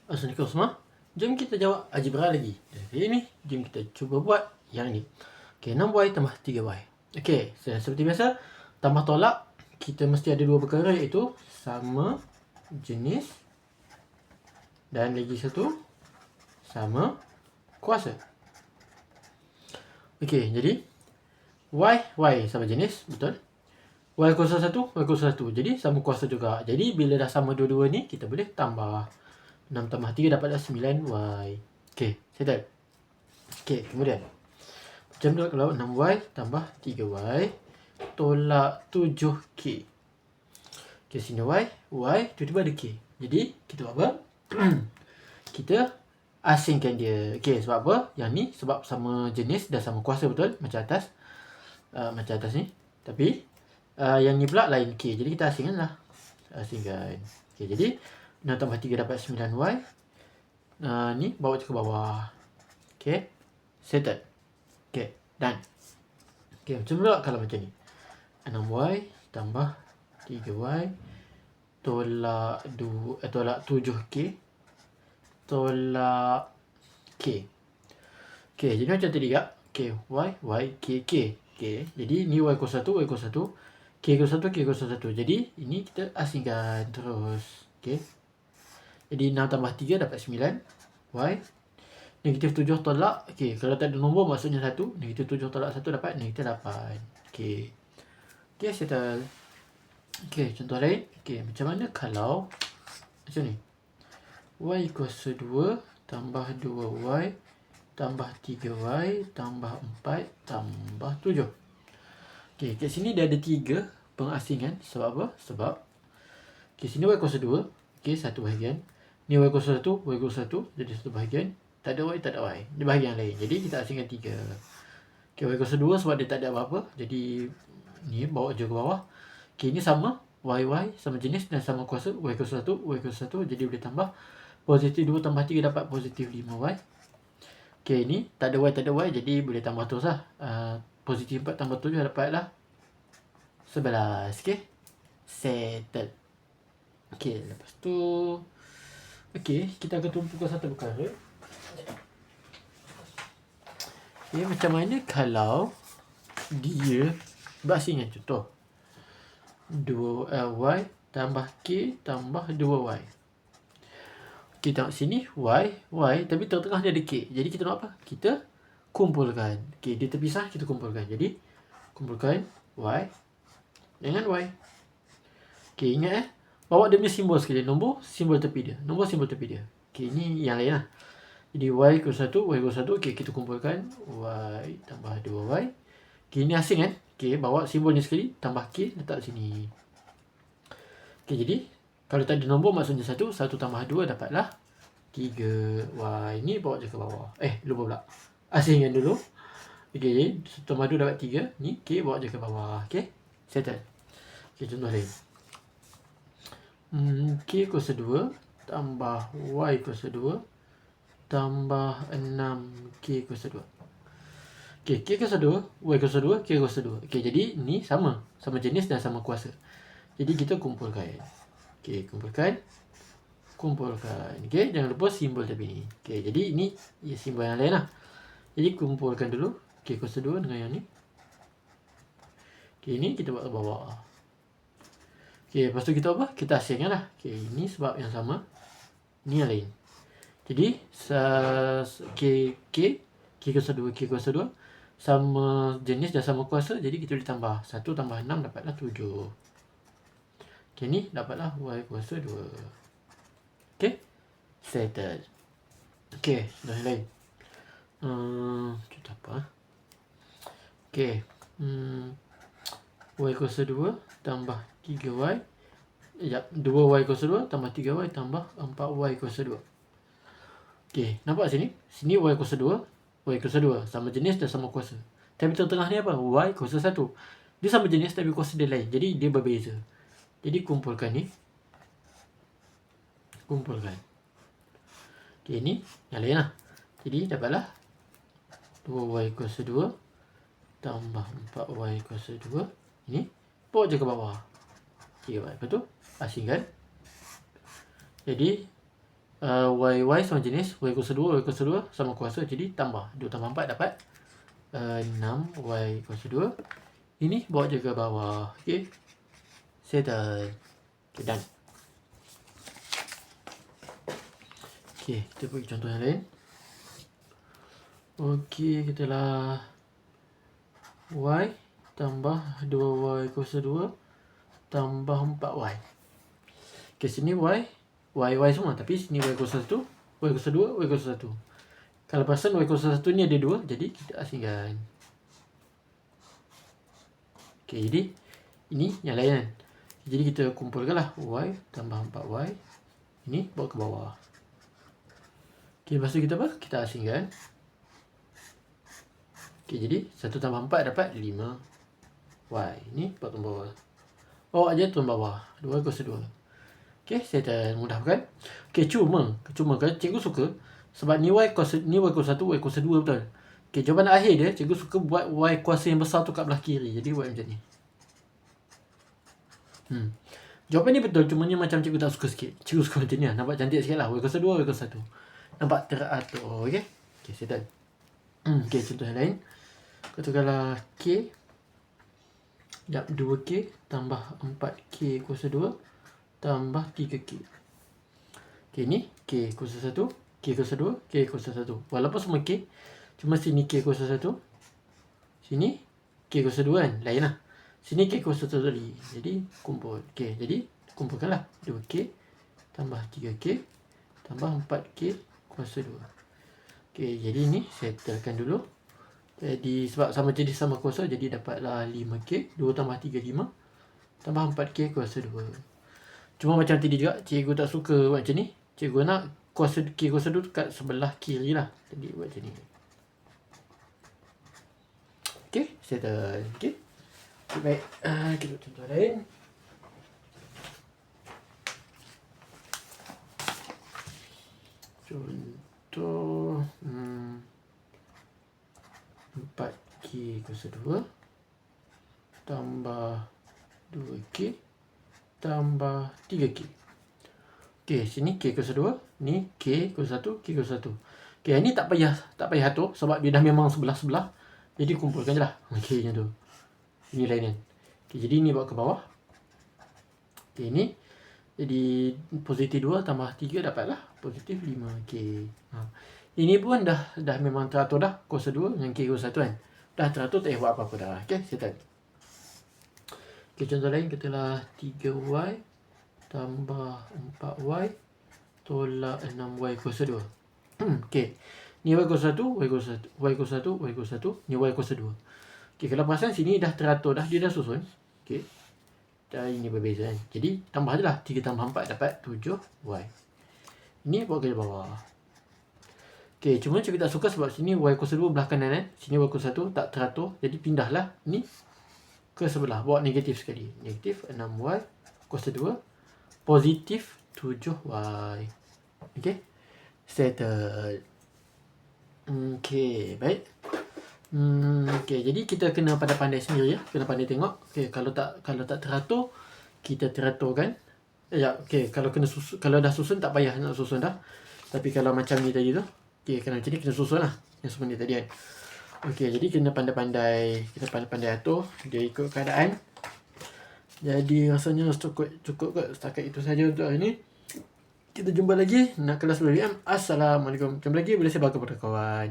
Assalamualaikum semua. Jom kita jawab algebra lagi. Dan kali ini, jom kita cuba buat yang ni. Okey, 6y tambah 3y. Okey, seperti biasa, tambah tolak, kita mesti ada dua perkara iaitu sama jenis dan lagi satu sama kuasa. Okey, jadi y sama jenis, betul? Y kuasa 1, y kuasa 1. Jadi sama kuasa juga. Jadi bila dah sama dua-dua ni, kita boleh tambah. 6 tambah 3 dapatlah 9y. Okey, settle. Okey, kemudian macam tu kalau 6y tambah 3y tolak 7k. Okey, sini y tiba-tiba ada k. Jadi kita buat apa? Kita asingkan dia. Okey, sebab apa? Yang ni sebab sama jenis dan sama kuasa, betul? Macam atas. Macam atas ni. Tapi yang ni pula lain k. Jadi kita asingkan lah. Asingkan. Okey, jadi 6 tambah 3 dapat 9y. Ni bawa je ke bawah. Okey. Settle. Okey. Done. Okey, macam pula kalau macam ni. 6y tambah 3y tolak 7k tolak k. Okey, jadi macam tadi juga. Okey, y, k. Okey, jadi ni y kuasa 1, y kuasa 1. K kuasa 1, k kuasa 1. Jadi ini kita asingkan terus. Okey. Jadi 6 tambah 3 dapat 9y. Negatif 7 tolak. Okey, kalau tak ada nombor maksudnya 1. Negatif 7 tolak 1 dapat negatif 8. Okey. Okey, settle. Okey, contoh lain. Okey, macam mana kalau macam ni. Y kuasa 2 tambah 2y tambah 3y tambah 4 tambah 7. Okey, kat sini dia ada 3 pengasingan. Sebab apa? Sebab okey, sini y kuasa 2. Okey, satu bahagian. Ni y kuasa 1, y kuasa 1. Jadi satu bahagian. Tak ada y, tak ada y. Dia bahagian lain. Jadi kita asingkan 3. Okey, y kuasa 2 sebab dia tak ada apa-apa. Jadi ni bawa je ke bawah. Okey, ni sama. Y sama jenis dan sama kuasa. Y kuasa 1, y kuasa 1. Jadi boleh tambah. Positif 2 tambah 3 dapat positif 5y. Okey, ni tak ada y, tak ada y. Jadi boleh tambah terus lah. Positif 4 tambah 7 dapatlah 11. Okey. Settle. Okey, lepas tu okey, kita akan tumpukan satu perkara. Okey, macam mana kalau dia berasingan, contoh 2y tambah k tambah 2y. Kita tengok sini y tapi tengah-tengah dia ada k. Jadi kita nak apa? Kita kumpulkan. Okey, dia terpisah, kita kumpulkan. Jadi kumpulkan y dengan y. Okey, ingat bawa dia punya simbol sekali. Nombor simbol tepi dia. Nombor simbol tepi dia. Okey, ini yang lain lah. Jadi y kuasa 1, y kuasa 1. Okey, kita kumpulkan y tambah 2y. Okey, ini asing kan? Okey, bawa simbol ni sekali. Tambah k, letak sini. Okey, jadi kalau tak ada nombor maksudnya 1. 1 tambah 2 dapatlah 3y. Ni bawa je ke bawah. Lupa pula. Asingkan dulu. Okey, jadi 1 tambah 2 dapat 3. Ni k bawa je ke bawah. Okey, settle. Okey, contoh lain. K kuasa 2 tambah y kuasa 2 tambah 6k kuasa 2. Okey, k kuasa 2, y kuasa 2, k kuasa 2. Okey, jadi ni sama. Sama jenis dan sama kuasa. Jadi kita kumpulkan. Okey, kumpulkan. Okey, jangan lupa simbol tepi ni. Okey, jadi ini simbol yang lain lah. Jadi kumpulkan dulu k kuasa 2 dengan yang ni. Okey, ini kita buat ke bawah. Okey, lepas tu kita apa? Kita asingkan lah. Okey, ini sebab yang sama. Ni yang lain. Jadi k kuasa 2, k kuasa 2 sama jenis dan sama kuasa. Jadi kita boleh tambah 1 tambah 6 dapatlah 7. Okey, ni dapatlah y kuasa 2. Okey, settle. Okey, dah lain. Kita apa? Okey, y kuasa 2 tambah 3y. 2y kuasa 2 tambah 3y tambah 4y kuasa 2. Okey, nampak sini? Sini y kuasa 2, y kuasa 2. Sama jenis dan sama kuasa. Tapi tengah ni apa? Y kuasa 1. Dia sama jenis tapi kuasa dia lain. Jadi dia berbeza. Jadi kumpulkan ni. Kumpulkan. Okey, ni yang lain lah. Jadi dapatlah 2y kuasa 2 tambah 4y kuasa 2. Ini bawa je ke bawah. Okey, lepas tu asingkan. Jadi Y sama jenis, Y kuasa 2, Y kuasa 2 sama kuasa, jadi tambah 2 tambah 4 dapat 6, Y kuasa 2. Ini bawa je ke bawah. Okay, settle. Okay, done. Okay, kita pergi contoh yang lain. Okay, kita lah Y tambah 2Y kuasa 2 tambah 4Y. Okay, sini Y semua, tapi sini Y kuasa 1, Y kuasa 2, Y kuasa 1. Kalau perasan Y kuasa 1 ni ada 2, jadi kita asingkan. Okay, jadi ini yang lain kan. Jadi kita kumpulkanlah Y tambah 4Y. Ini bawa ke bawah. Okay, lepas tu kita apa? Kita asingkan. Okay, jadi 1 tambah 4 dapat 5Y. Ini bawa ke bawah. Bawa je turun bawah. 2 kuasa 2. Okay, settle. Mudah bukan? Okay, cuma kan cikgu suka, sebab ni Y kuasa 1, Y kuasa 2 betul. Okay, jawapan akhir dia, cikgu suka buat Y kuasa yang besar tu kat belah kiri. Jadi buat macam ni. Jawapan ni betul, cuma ni macam cikgu tak suka sikit. Cikgu suka macam ni lah. Nampak cantik sikit lah. Y kuasa 2, Y kuasa 1. Nampak teratur. Okay? Okay, settle. Okay, contoh yang lain. Katakanlah K. 2K tambah 4K kuasa 2 tambah 3K. Okay, ni K kuasa 1, K kuasa 2, K kuasa 1. Walaupun semua K, cuma sini K kuasa 1, sini K kuasa 2 kan, lain lah. Sini K kuasa 1 tadi. Jadi kumpul. Okay, jadi kumpulkanlah 2K tambah 3K tambah 4K kuasa 2. Okay, jadi ni settlekan dulu. Jadi sebab sama jenis sama kuasa, jadi dapatlah 5K. 2 tambah 3, 5. Tambah 4K kuasa 2. Cuma macam tadi juga, cikgu tak suka buat macam ni. Cikgu nak kuasa K kuasa 2 kat sebelah kiri lah. Jadi buat macam ni. Okay, settle. Okay, baik. Kita contoh lain. Contoh 4K kuasa 2 tambah 2K tambah 3K. Okay, sini K kuasa 2, ni K kuasa 1, K kuasa 1. Okay, ni tak payah atur sebab dia dah memang sebelah-sebelah. Jadi kumpulkan je lah. Okay, macam tu. Ini lain kan. Okay, jadi ni bawa ke bawah. Okay, ni jadi positif 2 tambah 3 dapatlah positif 5K. Ini pun dah memang teratur dah. Kuasa 2 dengan K kuasa 1 kan. Dah teratur, tak payah buat apa-apa dah. Okay, settle. Okay, contoh lain katalah 3Y tambah 4Y tolak 6Y kuasa 2. Okay, ni Y kuasa 1, Y kuasa 1, Y kuasa 1, Y kuasa 1. Ni Y kuasa 2. Okay, kalau perasan sini dah teratur dah. Dia dah susun. Okay, dan ini berbeza kan. Jadi tambah je lah. 3 tambah 4 dapat 7Y. Ini bawa ke bawah. Okay, cuma cikgu tak suka sebab sini Y kuasa 2 belah kanan kan. Sini Y kuasa 1 tak teratur. Jadi pindahlah ni ke sebelah. Bawa negatif sekali. Negatif 6Y kuasa 2. Positif 7Y. Okay, settle. Okay, baik. Okay, jadi kita kena pandai-pandai sendiri ya. Kena pandai tengok. Okay, kalau tak teratur, kita teraturkan. Ya, okay, kalau dah susun tak payah nak susun dah. Tapi kalau macam ni tadi tu, okay, kalau macam ni kena susun lah. Yang sebenarnya tadi kan. Okay, jadi kena pandai-pandai atur. Dia ikut keadaan. Jadi rasanya cukup kot. Setakat itu saja untuk hari ni. Kita jumpa lagi nak kelas BBM. Assalamualaikum. Jumpa lagi, boleh sebar kepada kawan.